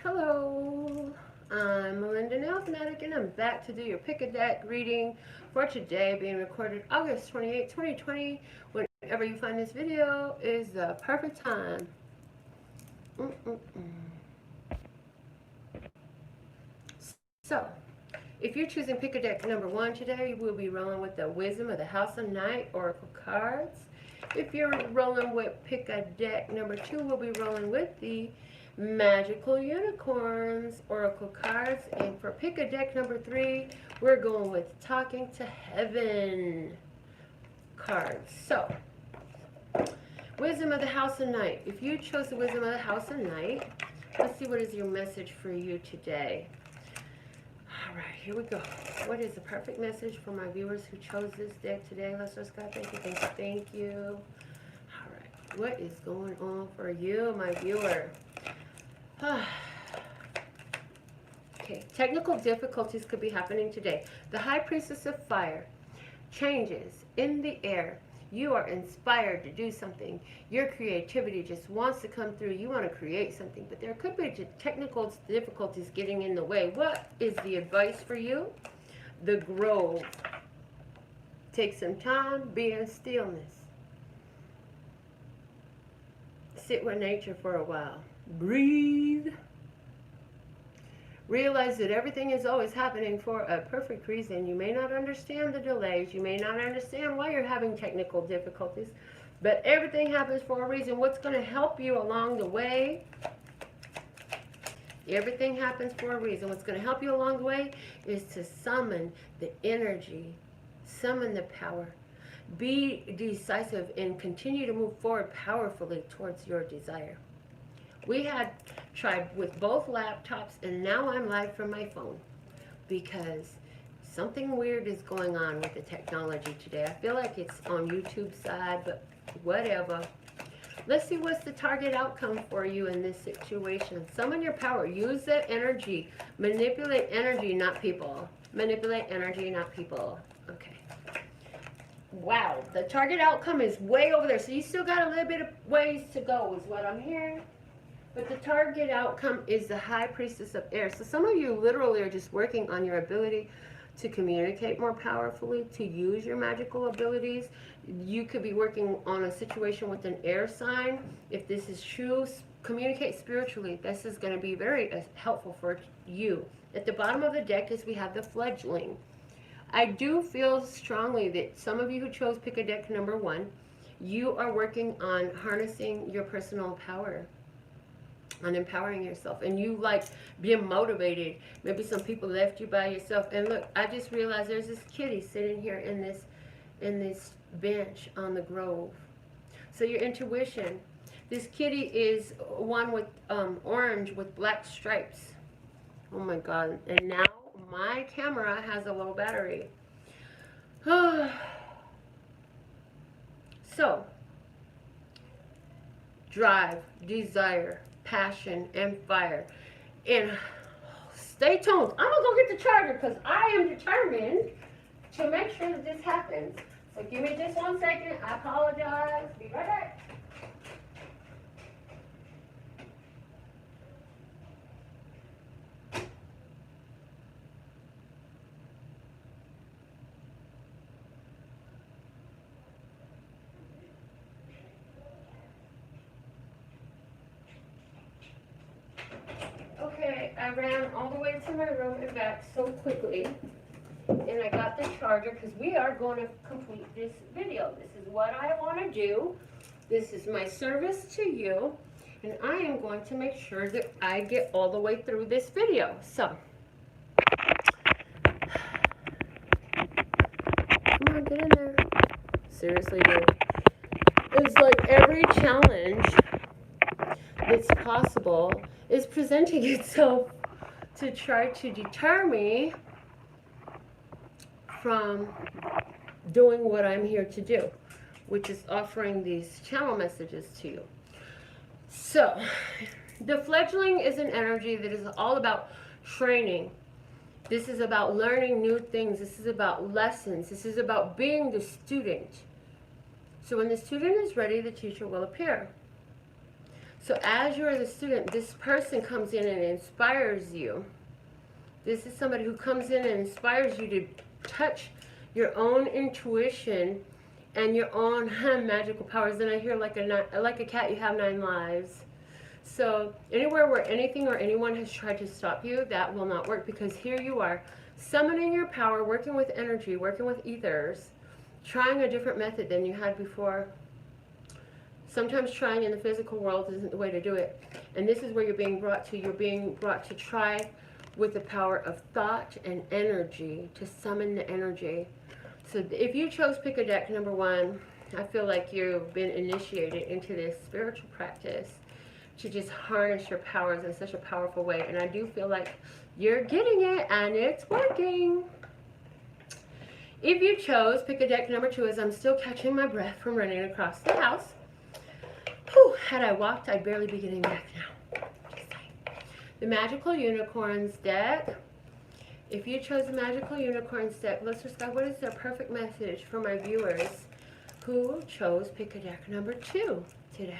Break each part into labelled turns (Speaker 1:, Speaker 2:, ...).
Speaker 1: Hello, I'm Melinda NailFanatic, and I'm back to do your pick a deck reading for today, being recorded August 28, 2020. Whenever you find this video is the perfect time. So, if you're choosing pick a deck number 1 today, we'll be rolling with the Wisdom of the House of Night Oracle cards. If you're rolling with pick a deck number 2, we'll be rolling with the Magical Unicorns Oracle cards. And for pick a deck number 3, we're going with Talking to Heaven cards. So, Wisdom of the House of Night. If you chose the Wisdom of the House of Night, let's see what is your message for you today. Alright, here we go. What is the perfect message for my viewers who chose this deck today? Let's just go. Thank you, thank you, thank you. Alright, what is going on for you, my viewer? Okay, technical difficulties could be happening today. The High Priestess of Fire. Changes in the air. You are inspired to do something. Your creativity just wants to come through. You want to create something, but there could be technical difficulties getting in the way. What is the advice for you? The Grove. Take some time, be in stillness. Sit with nature for a while. Breathe. Realize that everything is always happening for a perfect reason. You may not understand the delays. You may not understand why you're having technical difficulties. But everything happens for a reason. What's going to help you along the way? Everything happens for a reason. What's going to help you along the way is to summon the energy. Summon the power. Be decisive and continue to move forward powerfully towards your desire. We had tried with both laptops, and now I'm live from my phone because something weird is going on with the technology today. I feel like it's on YouTube side, but whatever. Let's see what's the target outcome for you in this situation. Summon your power. Use that energy. Manipulate energy, not people. Manipulate energy, not people. Okay. Wow. The target outcome is way over there. So you still got a little bit of ways to go is what I'm hearing. But the target outcome is the High Priestess of Air. So some of you literally are just working on your ability to communicate more powerfully, to use your magical abilities. You could be working on a situation with an air sign. If this is true, communicate spiritually. This is going to be very helpful for you. At the bottom of the deck is we have the Fledgling. I do feel strongly that some of you who chose pick a deck number 1, you are working on harnessing your personal power, on empowering yourself, and you like being motivated. Maybe some people left you by yourself. And look, I just realized there's this kitty sitting here in this bench on the Grove. So your intuition, this kitty is one with orange with black stripes. Oh my God. And now my camera has a low battery. So drive, desire, passion, and fire. And stay tuned. I'm gonna go get the charger because I am determined to make sure that this happens. So give me just 1 second. I apologize. Be right back. I ran all the way to my room and back so quickly, and I got the charger because we are going to complete this video. This is what I want to do. This is my service to you, and I am going to make sure that I get all the way through this video. So, come on, get in there. Seriously, dude. It's like every challenge that's possible is presenting itself to try to deter me from doing what I'm here to do, which is offering these channel messages to you. So, the Fledgling is an energy that is all about training. This is about learning new things. This is about lessons. This is about being the student. So when the student is ready, the teacher will appear. So as you're the student, this person comes in and inspires you. This is somebody who comes in and inspires you to touch your own intuition and your own magical powers. Then I hear like a cat, you have 9 lives. So anywhere where anything or anyone has tried to stop you, that will not work, because here you are, summoning your power, working with energy, working with ethers, trying a different method than you had before. Sometimes trying in the physical world isn't the way to do it. And this is where you're being brought to. You're being brought to try with the power of thought and energy, to summon the energy. So if you chose pick a deck number 1, I feel like you've been initiated into this spiritual practice to just harness your powers in such a powerful way. And I do feel like you're getting it and it's working. If you chose pick a deck number 2, as I'm still catching my breath from running across the house. Whew, had I walked, I'd barely be getting back now. Just saying. The Magical Unicorns deck. If you chose the Magical Unicorns deck, let's just go, what is their perfect message for my viewers who chose pick a deck number 2 today?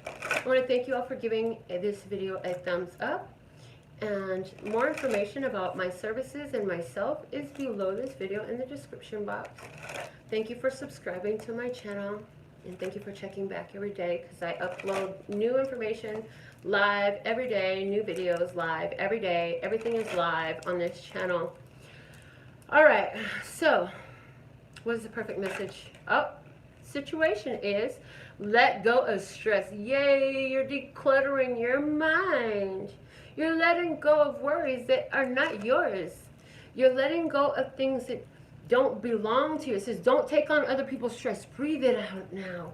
Speaker 1: I want to thank you all for giving this video a thumbs up. And more information about my services and myself is below this video in the description box. Thank you for subscribing to my channel. And thank you for checking back every day, because I upload new information live every day, new videos live every day. Everything is live on this channel. All right, so what is the perfect message? Oh, situation is let go of stress. Yay, you're decluttering your mind. You're letting go of worries that are not yours. You're letting go of things that don't belong to you. It says don't take on other people's stress. Breathe it out now.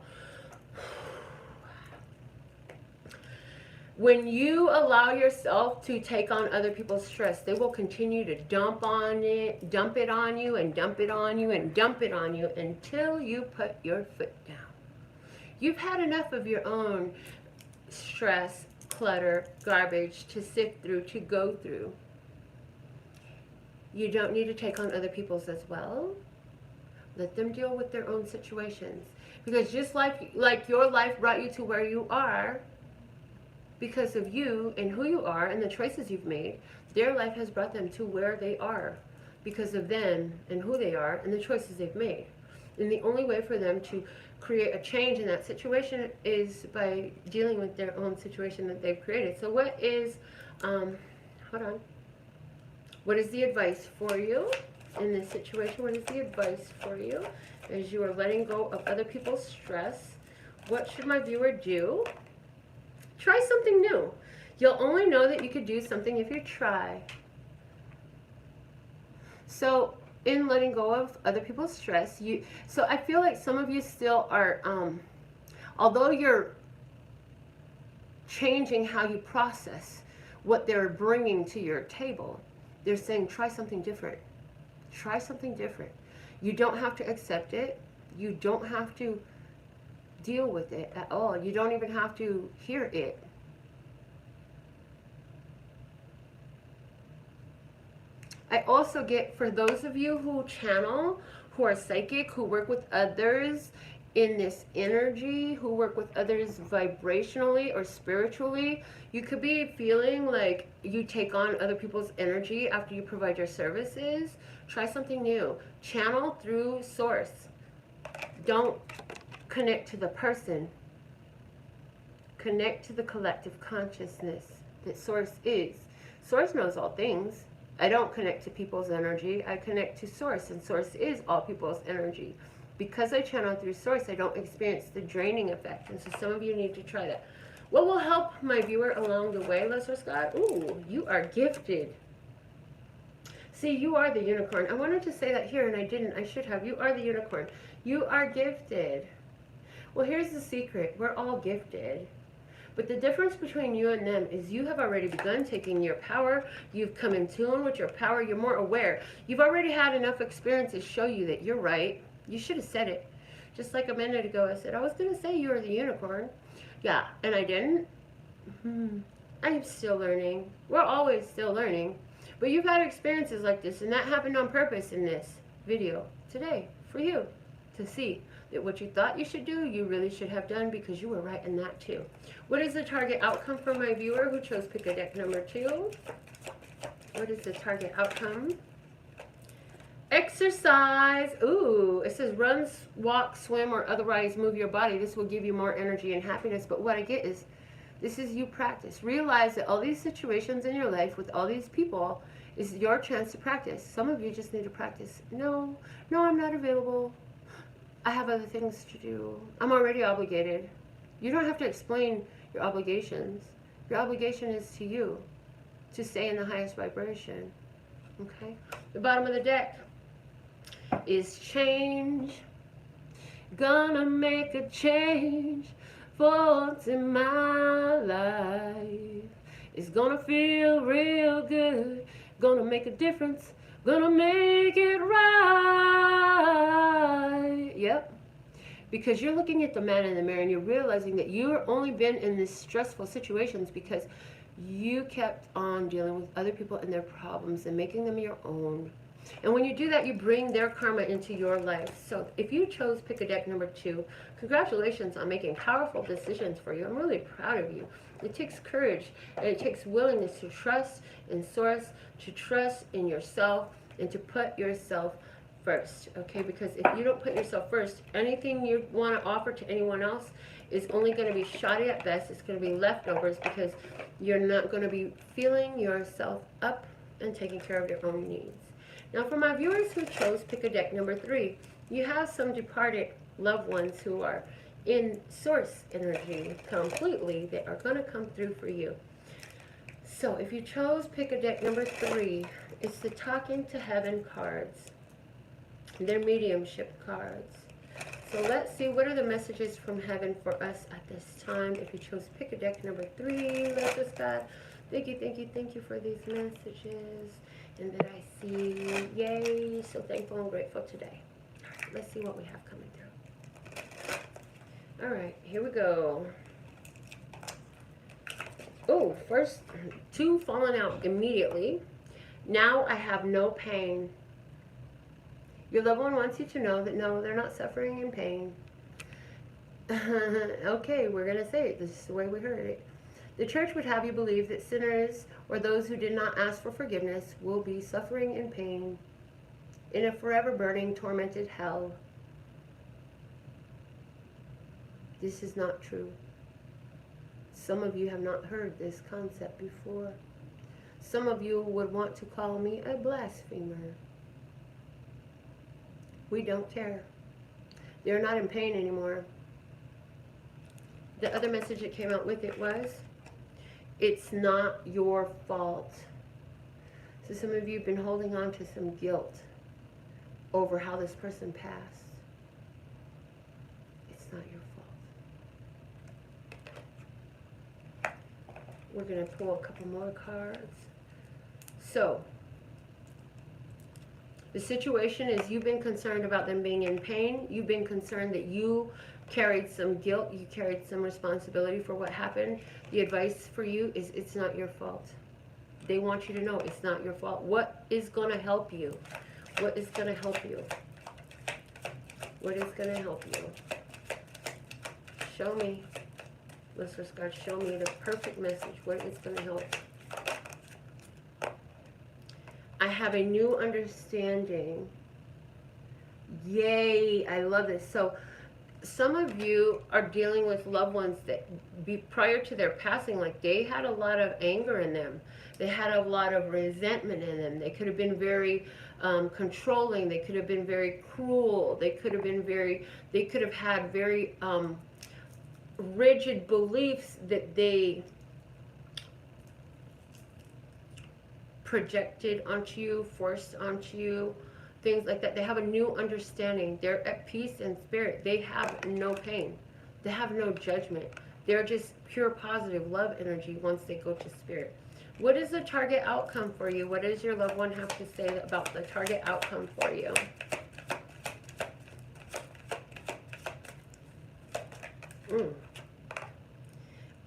Speaker 1: When you allow yourself to take on other people's stress, they will continue to dump it on you, and dump it on you, and dump it on you until you put your foot down. You've had enough of your own stress, clutter, garbage to sift through, to go through. You don't need to take on other people's as well. Let them deal with their own situations. Because just like your life brought you to where you are, because of you and who you are and the choices you've made, their life has brought them to where they are because of them and who they are and the choices they've made. And the only way for them to create a change in that situation is by dealing with their own situation that they've created. So what is, hold on. What is the advice for you in this situation? What is the advice for you as you are letting go of other people's stress? What should my viewer do? Try something new. You'll only know that you could do something if you try. So in letting go of other people's stress, so I feel like some of you still are, although you're changing how you process what they're bringing to your table, they're saying try something different. Try something different. You don't have to accept it. You don't have to deal with it at all. You don't even have to hear it. I also get, for those of you who channel, who are psychic, who work with others in this energy, who work with others vibrationally or spiritually, you could be feeling like you take on other people's energy after you provide your services. Try something new. Channel through source. Don't connect to the person. Connect to the collective consciousness that source is. Source knows all things. I don't connect to people's energy. I connect to source, and source is all people's energy. Because I channel through source, I don't experience the draining effect. And so some of you need to try that. What will help my viewer along the way, Lesser Scott? Ooh, you are gifted. See, you are the unicorn. I wanted to say that here, and I didn't. I should have. You are the unicorn. You are gifted. Well, here's the secret. We're all gifted. But the difference between you and them is you have already begun taking your power. You've come in tune with your power. You're more aware. You've already had enough experiences show you that you're right. You should have said it. Just like a minute ago, I said, I was going to say you were the unicorn. Yeah, and I didn't. I'm still learning. We're always still learning. But you've had experiences like this, and that happened on purpose in this video today for you to see. that what you thought you should do, you really should have done, because you were right in that too. What is the target outcome for my viewer who chose pick a deck number 2? What is the target outcome? Exercise. Ooh, it says run, walk, swim, or otherwise move your body. This will give you more energy and happiness. But what I get is, this is you practice. Realize that all these situations in your life with all these people is your chance to practice. Some of you just need to practice. No, I'm not available. I have other things to do. I'm already obligated. You don't have to explain your obligations. Your obligation is to you, to stay in the highest vibration. Okay? The bottom of the deck is change. Gonna make a change for what's in my life. It's gonna feel real good. Gonna make a difference. Gonna make it right. Yep. Because you're looking at the man in the mirror and you're realizing that you've only been in these stressful situations because you kept on dealing with other people and their problems and making them your own. And when you do that, you bring their karma into your life. So if you chose pick a deck number 2, congratulations on making powerful decisions for you. I'm really proud of you. It takes courage and it takes willingness to trust in source, to trust in yourself, and to put yourself first. Okay, because if you don't put yourself first, anything you want to offer to anyone else is only going to be shoddy at best. It's going to be leftovers because you're not going to be feeling yourself up and taking care of your own needs. Now for my viewers who chose pick a deck number 3, you have some departed loved ones who are in source energy completely. They are going to come through for you. So if you chose pick a deck number 3, it's the Talking to Heaven cards. They're mediumship cards. So let's see, what are the messages from heaven for us at this time? If you chose pick a deck number 3, let us God. Thank you for these messages. And that I see, yay, so thankful and grateful today. All right, let's see what we have coming through. All right, here we go. Oh, first 2 falling out immediately. Now I have no pain. Your loved one wants you to know that no, they're not suffering in pain. Okay, we're going to say it. This is the way we heard it. The church would have you believe that sinners or those who did not ask for forgiveness will be suffering in pain in a forever burning, tormented hell. This is not true. Some of you have not heard this concept before. Some of you would want to call me a blasphemer. We don't care. They're not in pain anymore. The other message that came out with it was, it's not your fault. So some of you have been holding on to some guilt over how this person passed. It's not your fault. We're going to pull a couple more cards. So, the situation is you've been concerned about them being in pain. You've been concerned that you carried some guilt. You carried some responsibility for what happened. The advice for you is it's not your fault. They want you to know it's not your fault. What is going to help you? What is going to help you? What is going to help you? Show me. Let's just God, show me the perfect message. What is going to help? I have a new understanding. Yay, I love this. So some of you are dealing with loved ones that prior to their passing, like they had a lot of anger in them. They had a lot of resentment in them. They could have been very controlling. They could have been very cruel. They could have had very rigid beliefs that they projected onto you, forced onto you, things like that. They have a new understanding. They're at peace in spirit. They have no pain. They have no judgment. They're just pure positive love energy once they go to spirit. What is the target outcome for you? What does your loved one have to say about the target outcome for you?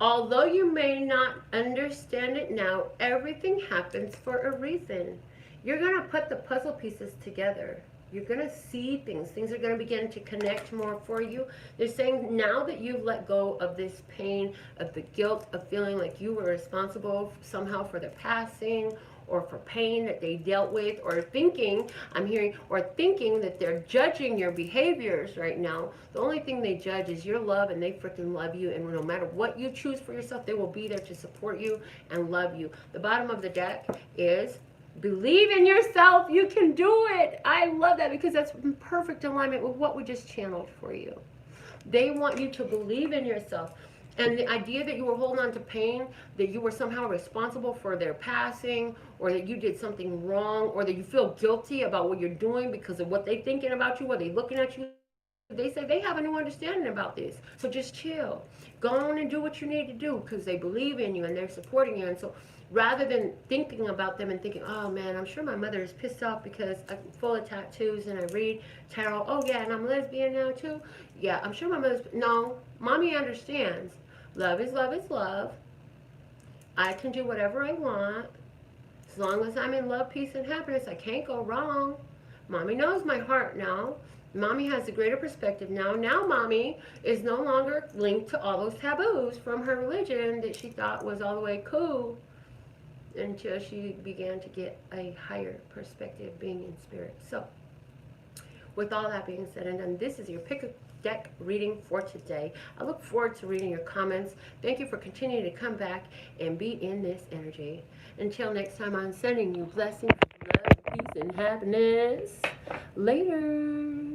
Speaker 1: Although you may not understand it now, everything happens for a reason. You're going to put the puzzle pieces together. You're going to see things. Things are going to begin to connect more for you. They're saying now that you've let go of this pain, of the guilt, of feeling like you were responsible somehow for their passing, or for pain that they dealt with, or thinking, I'm hearing, or thinking that they're judging your behaviors right now. The only thing they judge is your love, and they freaking love you, and no matter what you choose for yourself, they will be there to support you and love you. The bottom of the deck is believe in yourself. You can do it. I love that because that's in perfect alignment with what we just channeled for you. They want you to believe in yourself. And the idea that you were holding on to pain, that you were somehow responsible for their passing, or that you did something wrong, or that you feel guilty about what you're doing because of what they're thinking about you, what they're looking at you. They say they have a new understanding about this. So just chill. Go on and do what you need to do because they believe in you and they're supporting you. And so rather than thinking about them and thinking, oh man, I'm sure my mother is pissed off because I'm full of tattoos and I read tarot. Oh yeah, and I'm lesbian now too. Yeah, I'm sure my mother's... No, mommy understands. Love is love is love. I can do whatever I want. As long as I'm in love, peace, and happiness, I can't go wrong. Mommy knows my heart now. Mommy has a greater perspective now. Now mommy is no longer linked to all those taboos from her religion that she thought was all the way cool until she began to get a higher perspective being in spirit. So, with all that being said and done, this is your pick a deck reading for today. I look forward to reading your comments. Thank you for continuing to come back and be in this energy. Until next time, I'm sending you blessings, love, peace, and happiness. Later.